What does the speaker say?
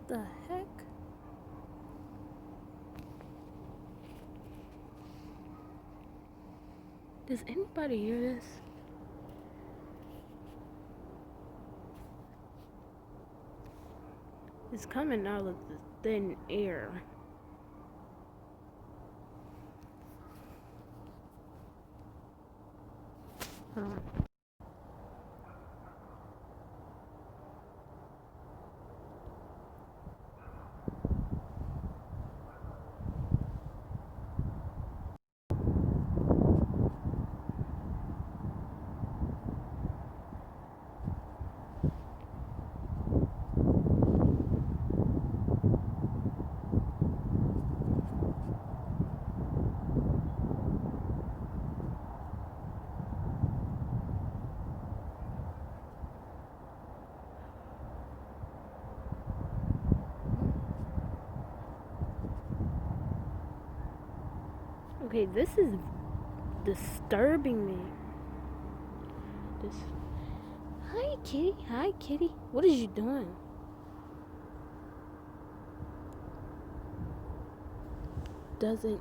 The heck? Does anybody hear this? It's coming out of the thin air. Hold on. Okay, this is disturbing me. This. Hi, kitty. Hi, kitty. What is you doing? Doesn't